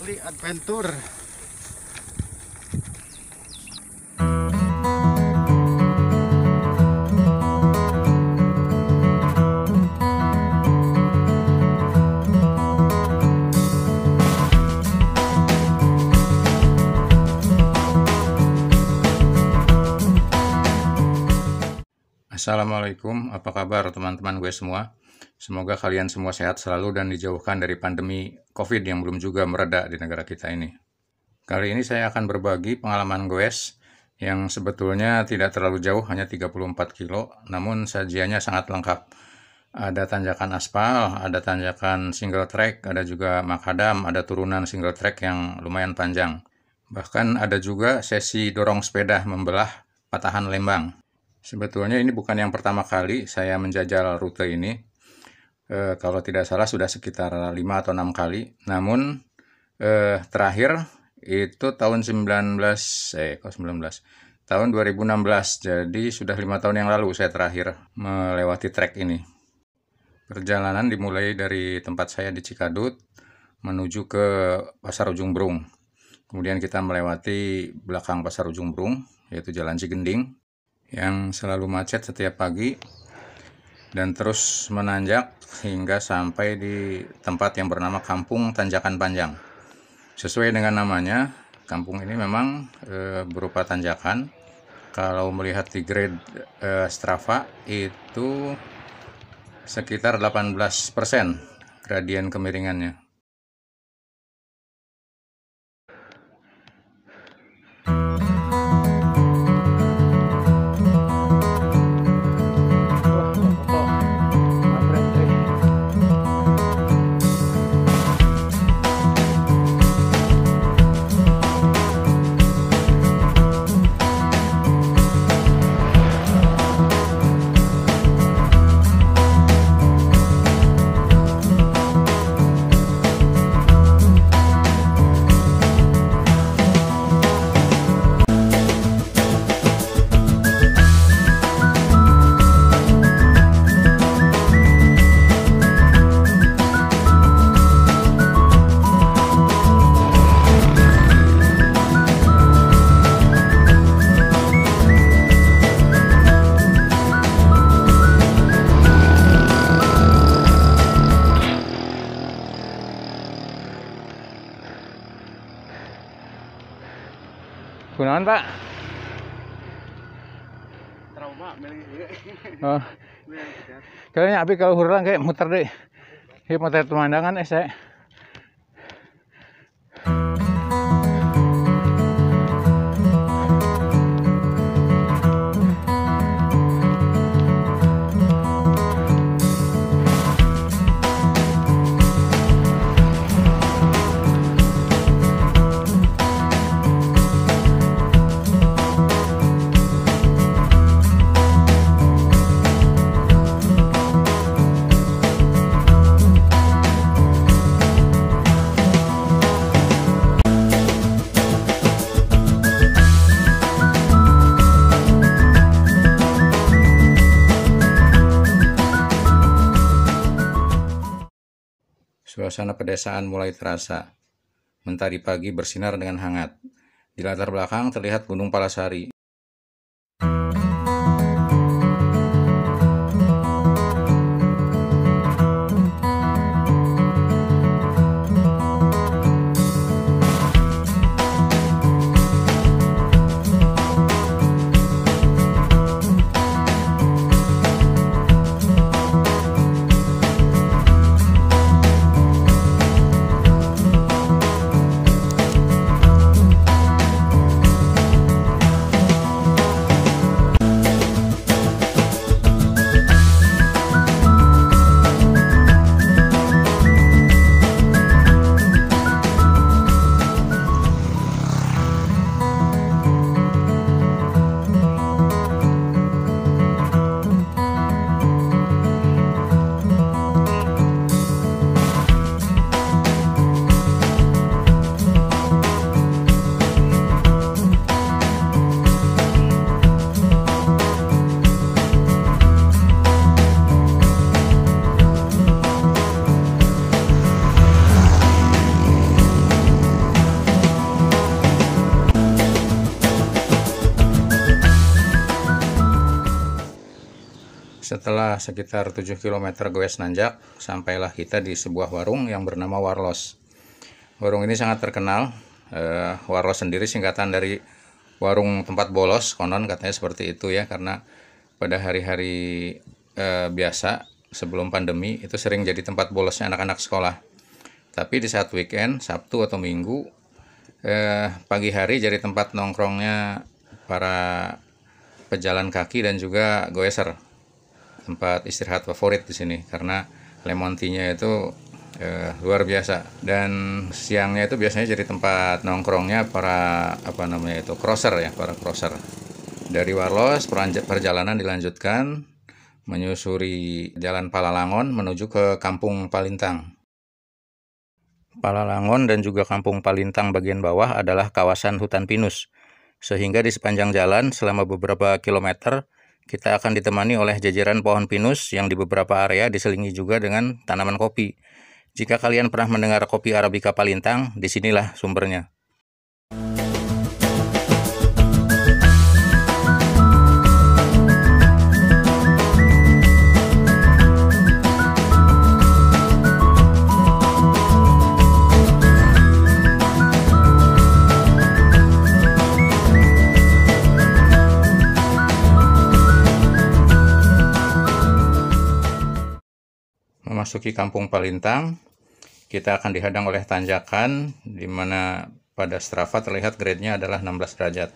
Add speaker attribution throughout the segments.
Speaker 1: Free Adventure.
Speaker 2: Assalamualaikum, apa kabar teman-teman gue semua? Semoga kalian semua sehat selalu dan dijauhkan dari pandemi COVID yang belum juga mereda di negara kita ini. Kali ini saya akan berbagi pengalaman goes yang sebetulnya tidak terlalu jauh, hanya 34 kilo, namun sajiannya sangat lengkap. Ada tanjakan aspal, ada tanjakan single track, ada juga makadam, ada turunan single track yang lumayan panjang. Bahkan ada juga sesi dorong sepeda membelah patahan Lembang. Sebetulnya ini bukan yang pertama kali saya menjajal rute ini. Kalau tidak salah sudah sekitar 5 atau 6 kali. Namun terakhir itu tahun 2016. Jadi sudah 5 tahun yang lalu saya terakhir melewati trek ini. Perjalanan dimulai dari tempat saya di Cikadut menuju ke Pasar Ujung Berung. Kemudian kita melewati belakang Pasar Ujung Berung, yaitu Jalan Cigending, yang selalu macet setiap pagi dan terus menanjak hingga sampai di tempat yang bernama Kampung Tanjakan Panjang. Sesuai dengan namanya, kampung ini memang berupa tanjakan. Kalau melihat di grade Strava itu sekitar 18% gradien kemiringannya. Kunaon, Pak?
Speaker 1: Trauma milih.
Speaker 2: Oh. Kayaknya api kalau hurang kayak muter deh. Ini muter pemandangan saya. Suasana pedesaan mulai terasa. Mentari pagi bersinar dengan hangat. Di latar belakang terlihat Gunung Palasari. Setelah sekitar 7 km goes nanjak, sampailah kita di sebuah warung yang bernama Warlos. Warung ini sangat terkenal. Warlos sendiri singkatan dari warung tempat bolos, konon katanya seperti itu ya, karena pada hari-hari biasa sebelum pandemi itu sering jadi tempat bolosnya anak-anak sekolah. Tapi di saat weekend, Sabtu atau Minggu, pagi hari jadi tempat nongkrongnya para pejalan kaki dan juga goeser. Tempat istirahat favorit di sini karena lemon tea-nya itu luar biasa. Dan siangnya itu biasanya jadi tempat nongkrongnya para crosser ya, para crosser. Dari Warlos perjalanan dilanjutkan menyusuri Jalan Palalangon menuju ke Kampung Palintang. Palalangon dan juga Kampung Palintang bagian bawah adalah kawasan hutan pinus. Sehingga di sepanjang jalan selama beberapa kilometer kita akan ditemani oleh jajaran pohon pinus yang di beberapa area diselingi juga dengan tanaman kopi. Jika kalian pernah mendengar kopi Arabica Palintang, disinilah sumbernya. Memasuki Kampung Palintang, kita akan dihadang oleh tanjakan di mana pada Strava terlihat grade-nya adalah 16 derajat.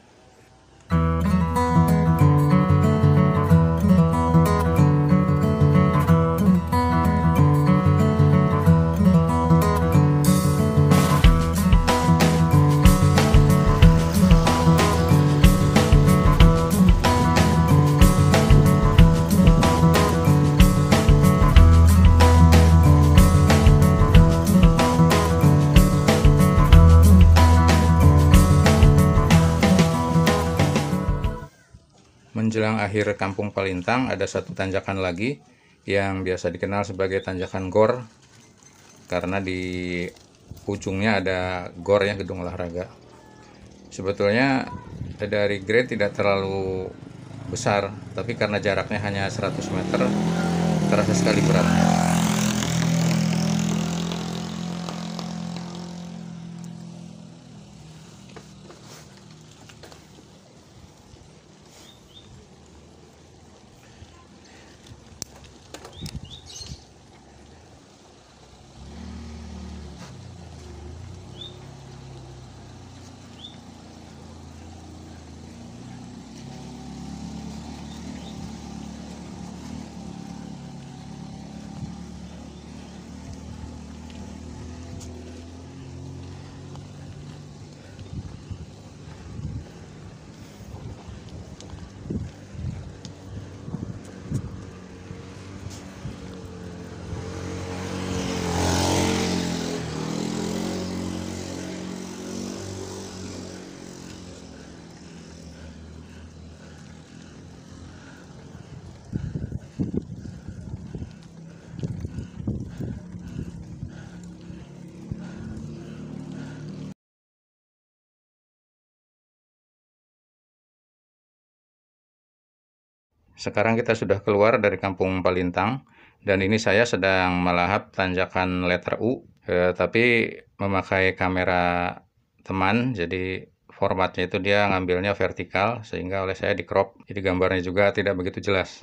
Speaker 2: Menjelang akhir Kampung Palintang ada satu tanjakan lagi yang biasa dikenal sebagai tanjakan Gor karena di ujungnya ada gor ya, gedung olahraga. Sebetulnya dari grade tidak terlalu besar, tapi karena jaraknya hanya 100 meter terasa sekali beratnya. Sekarang kita sudah keluar dari Kampung Palintang dan ini saya sedang melahap tanjakan letter U, tapi memakai kamera teman, jadi formatnya itu dia ngambilnya vertikal sehingga oleh saya di crop, jadi gambarnya juga tidak begitu jelas.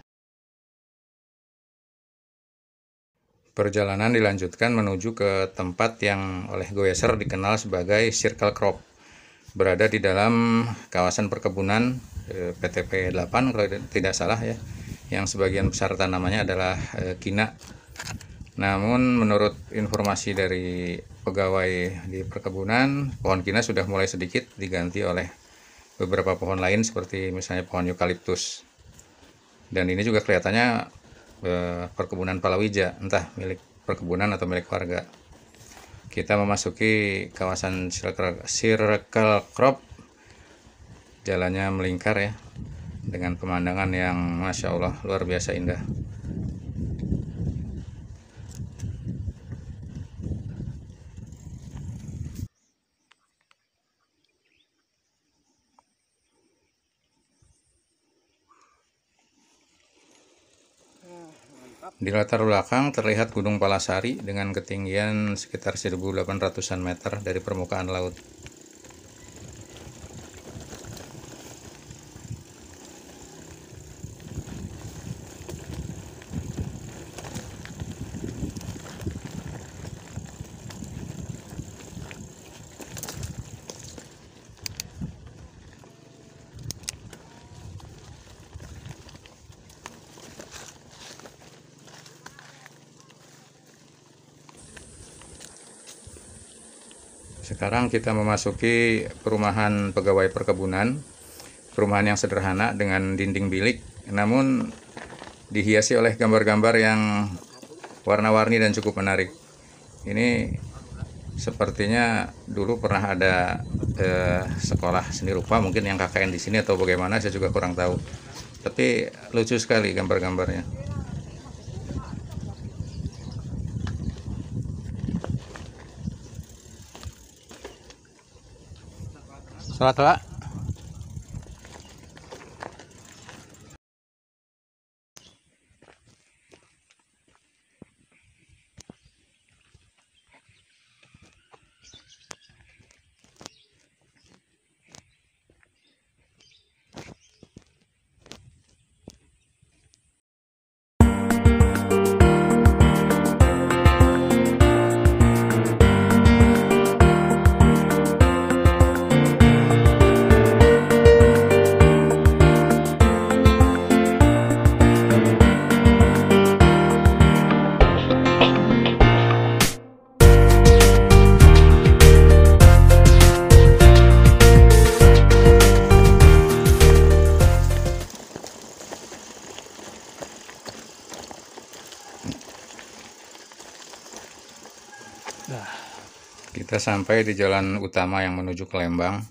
Speaker 2: Perjalanan dilanjutkan menuju ke tempat yang oleh goeser dikenal sebagai Circle Crop. Berada di dalam kawasan perkebunan PTP 8 kalau tidak salah ya, yang sebagian besar tanamannya adalah kina. Namun menurut informasi dari pegawai di perkebunan, pohon kina sudah mulai sedikit diganti oleh beberapa pohon lain seperti misalnya pohon eukaliptus. Dan ini juga kelihatannya perkebunan palawija, entah milik perkebunan atau milik warga. Kita memasuki kawasan Circle Crop. Jalannya melingkar ya, dengan pemandangan yang Masya Allah luar biasa indah. Di latar belakang terlihat Gunung Palasari dengan ketinggian sekitar 1.800-an meter dari permukaan laut. Sekarang kita memasuki perumahan pegawai perkebunan. Perumahan yang sederhana dengan dinding bilik, namun dihiasi oleh gambar-gambar yang warna-warni dan cukup menarik. Ini sepertinya dulu pernah ada sekolah seni rupa mungkin yang KKN di sini atau bagaimana, saya juga kurang tahu. Tapi lucu sekali gambar-gambarnya. Salat Pak. Kita sampai di jalan utama yang menuju ke Lembang.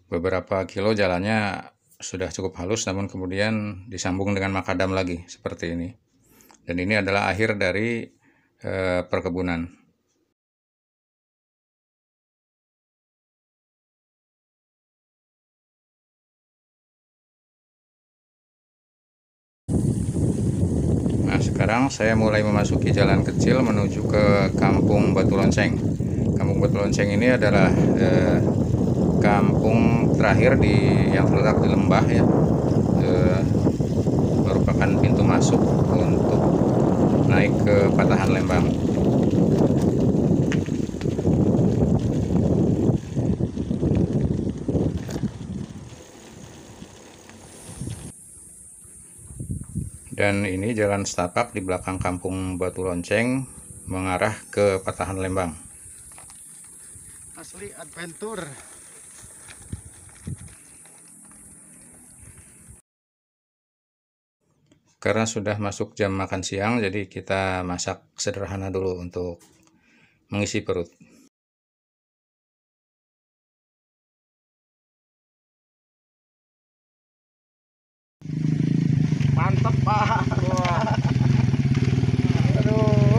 Speaker 2: Beberapa kilo jalannya sudah cukup halus, namun kemudian disambung dengan makadam lagi seperti ini. Dan ini adalah akhir dari perkebunan. Nah, sekarang saya mulai memasuki jalan kecil menuju ke Kampung Batu Lonceng. Kampung Batu Lonceng ini adalah kampung terakhir yang terletak di lembah ya. Merupakan pintu masuk untuk naik ke Patahan Lembang. Dan ini jalan setapak di belakang Kampung Batu Lonceng mengarah ke Patahan Lembang.
Speaker 1: Asli adventure.
Speaker 2: Karena sudah masuk jam makan siang, jadi kita masak sederhana dulu untuk mengisi perut.
Speaker 1: Mantap Pak. Wah. Aduh.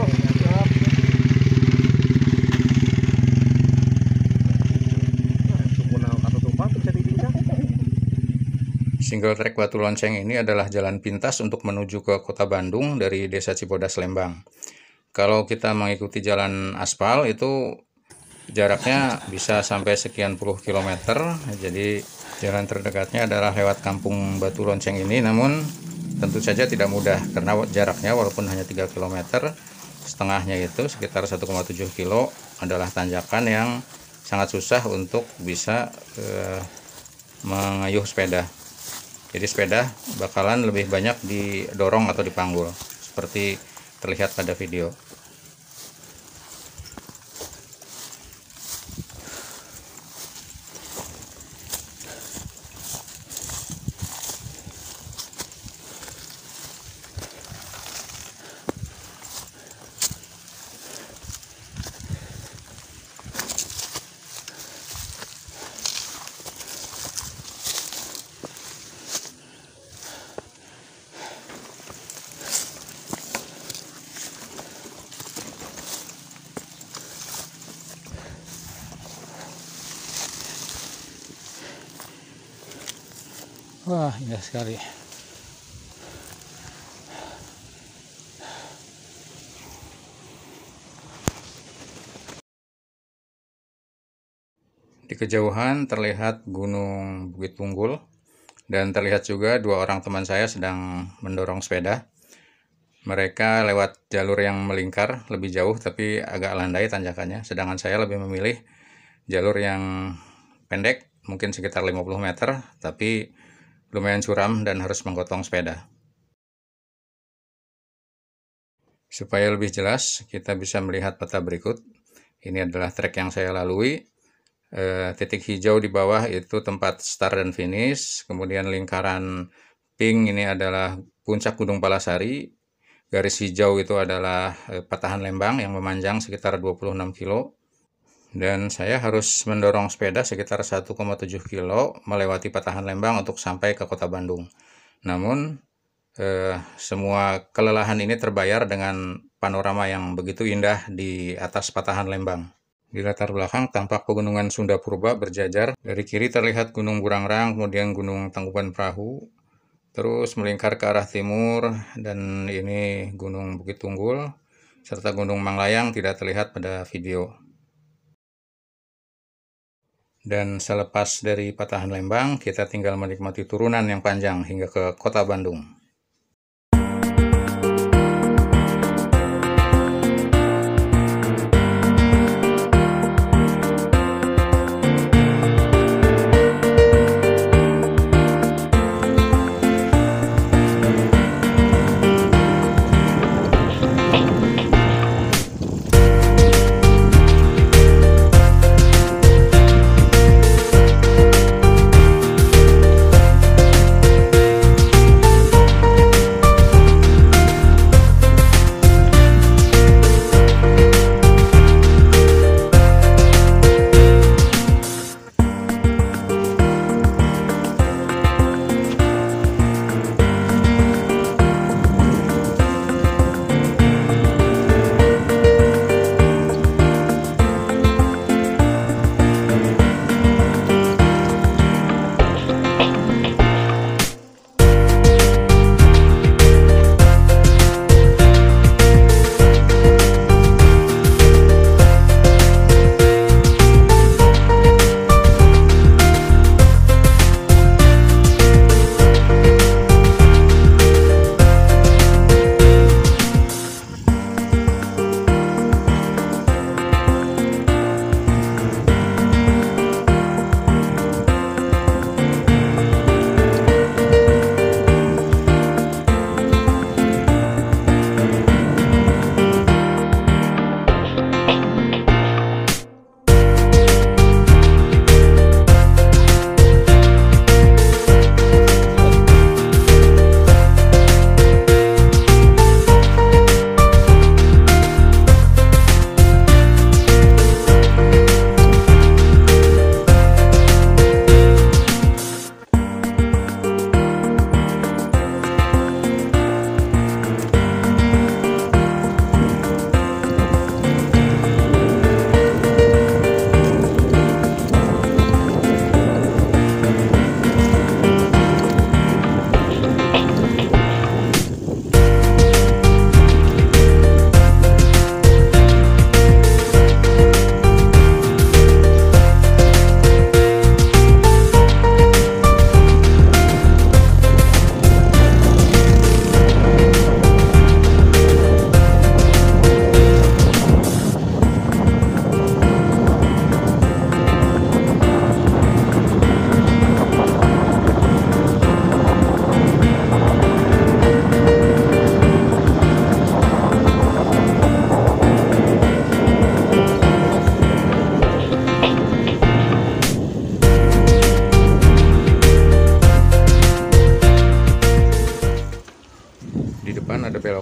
Speaker 2: Single track Batu Lonceng ini adalah jalan pintas untuk menuju ke Kota Bandung dari Desa Cibodas Lembang. Kalau kita mengikuti jalan aspal itu jaraknya bisa sampai sekian puluh kilometer. Jadi jalan terdekatnya adalah lewat Kampung Batu Lonceng ini, namun tentu saja tidak mudah karena jaraknya walaupun hanya 3 km, setengahnya itu sekitar 1,7 kilo adalah tanjakan yang sangat susah untuk bisa mengayuh sepeda. Jadi sepeda bakalan lebih banyak didorong atau dipanggul seperti terlihat pada video.
Speaker 3: Wah, indah sekali.
Speaker 2: Di kejauhan terlihat Gunung Bukit Punggul, dan terlihat juga dua orang teman saya sedang mendorong sepeda. Mereka lewat jalur yang melingkar lebih jauh tapi agak landai tanjakannya, sedangkan saya lebih memilih jalur yang pendek, mungkin sekitar 50 meter, tapi lumayan curam dan harus menggotong sepeda. Supaya lebih jelas, kita bisa melihat peta berikut. Ini adalah trek yang saya lalui. Titik hijau di bawah itu tempat start dan finish. Kemudian lingkaran pink ini adalah puncak Gunung Palasari. Garis hijau itu adalah Patahan Lembang yang memanjang sekitar 26 kilo. Dan saya harus mendorong sepeda sekitar 1,7 kilo melewati Patahan Lembang untuk sampai ke Kota Bandung. Namun, semua kelelahan ini terbayar dengan panorama yang begitu indah di atas Patahan Lembang. Di latar belakang tampak pegunungan Sunda Purba berjajar. Dari kiri terlihat Gunung Burangrang, kemudian Gunung Tangkuban Perahu, terus melingkar ke arah timur, dan ini Gunung Bukit Tunggul, serta Gunung Manglayang tidak terlihat pada video. Dan selepas dari Patahan Lembang, kita tinggal menikmati turunan yang panjang hingga ke Kota Bandung.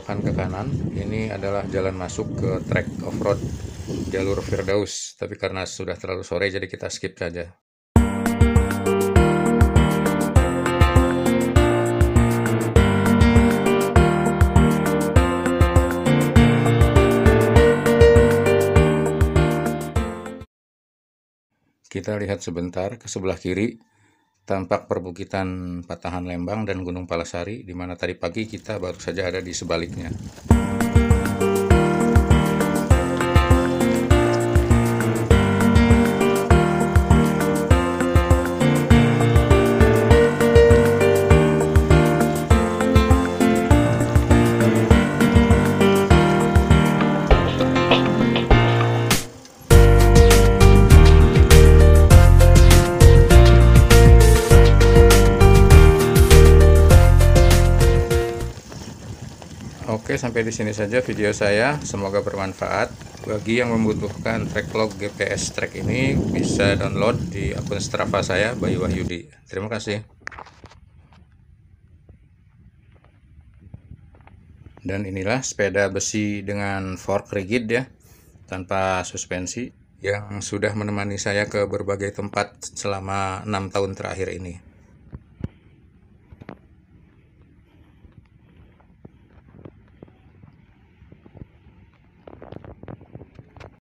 Speaker 2: belokan ke kanan, ini adalah jalan masuk ke trek off-road jalur Firdaus. Tapi karena sudah terlalu sore, jadi kita skip saja. Kita lihat sebentar ke sebelah kiri, tampak perbukitan Patahan Lembang dan Gunung Palasari, di mana tadi pagi kita baru saja ada di sebaliknya. Oke, sampai di sini saja video saya. Semoga bermanfaat. Bagi yang membutuhkan track log GPS track ini, bisa download di akun Strava saya, Bayu Wahyudi. Terima kasih. Dan inilah sepeda besi dengan fork rigid ya, tanpa suspensi, yang sudah menemani saya ke berbagai tempat selama 6 tahun terakhir ini.